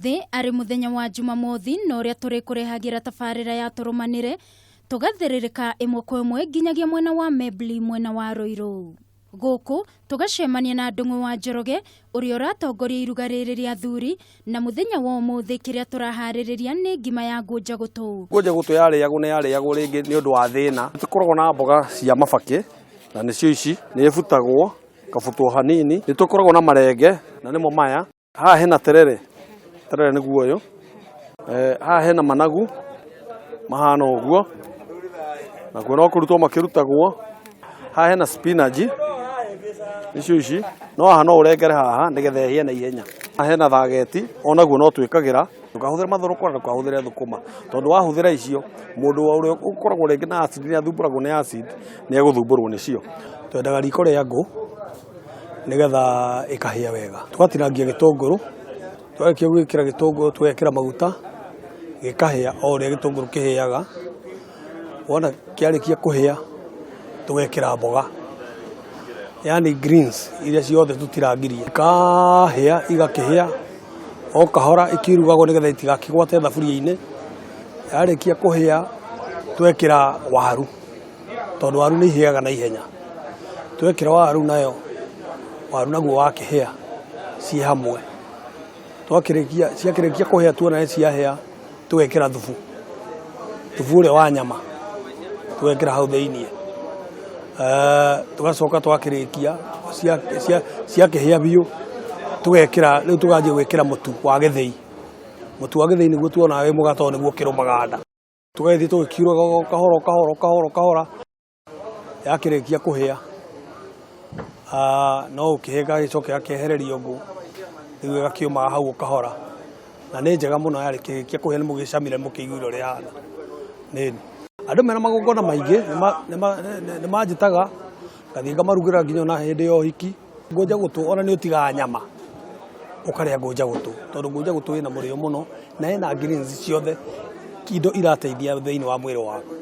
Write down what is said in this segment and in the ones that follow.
Umuthi ari muthenya wa Jumamothi no uria turi kurehagira tabarira ya turumanire tugathiririka imwe kwa imwe nginyagia mwena wa Mebli mwena wa Roiro. Guku tugacemania na Ndung'u wa Njoroge uria uratongoria iruga riri ria athuri na muthenya wa umuthi kiria turahariria ni ngima ya Ngũnja Gũtũ. Ngũnja Gũtũ yarĩagwo ringi ni undu wa thina. Tukoragwo na mboga cia mabaki na nicio ici ni ibutagwo kabutwo hanini. Ni tukoragwo na marenge na nimo maya. Haha hena terere niguo uyu. Haha hena managu mahana uguo na kwona kurutwo makirutagwo. Haha hena spinach nicio ici no haha no urengere haha nigetha ihie na ihenya. Haha hena thageti onaguo no twikagira tukahuthira mathoroko na tukahuthira thukuma tondu wahuthira icio mundu uria ukoragwo ringi na acid ni athumburagwo ni acid ni eguthumburwo nicio. Twendaga riko ria ngũ nigetha ikahia wega. Twatinangia gitunguru twakia gwikira gitunguru twekira maguta gikahia o ria gitunguru kihiaga. Wona kiarikia kuhia tugekira mboga yani greens iria ciothe tutirangirie kahia igakihia o kahora ikirugagwo nigetha itigakigwate thaburia-ini. Yarikia kuhia twekira waru tondu waru ni ihiaga na ihenya. Twekira waru naguo wakihia ci hamwe. Ciakirikia kuhia tuona ni ciahia tugekira thubu uria wa nyama twekira hau thiini. Tugacoka twakirikia ciakihia biu tugekira riu tuganjia gwikira mutu wa githii. Mutu wa githii niguo tuona wi mugato niguo kirumaga nda. Tugathii tugikiruga kahora yakirikia kuhia no ukihiga gicoke akehereria ngũ riu igakiuma hau kahora na ni njega muno yarikia kuhia ni mugicamire mukiigua uri hana nini. Andu mena magongona maingi ni manjitaga ngathii ngamarugira nginya na hindi ya uhiki. Ngũnja Gũtũ ona ni utigaga nyama ukaria Ngũnja Gũtũ tondu Ngũnja Gũtũ ina murio muno na ina greens ciothe indo irateithia thiini wa mwiri waku.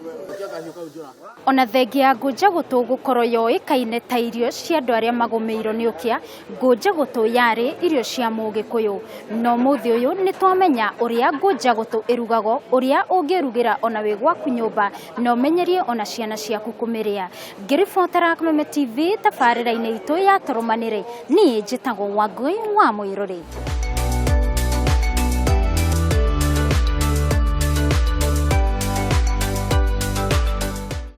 Ona thengia ya Ngũnja Gũtũ gukorwo yoikaine ta irio cia andu aria magumeirwo ni ukia, Ngũnja Gũtũ yari irio cia Mũgĩkũyũ. No muthi uyu ni twamenya uria Ngũnja Gũtũ irugagwo, uria ungirugira ona wi gwaku nyumba no menyerie ona ciana ciaku kumiria. Ngiribotera Kameme TV tabarira-ini itu ya turumanire ni njitagwo Wangui wa Muiruri.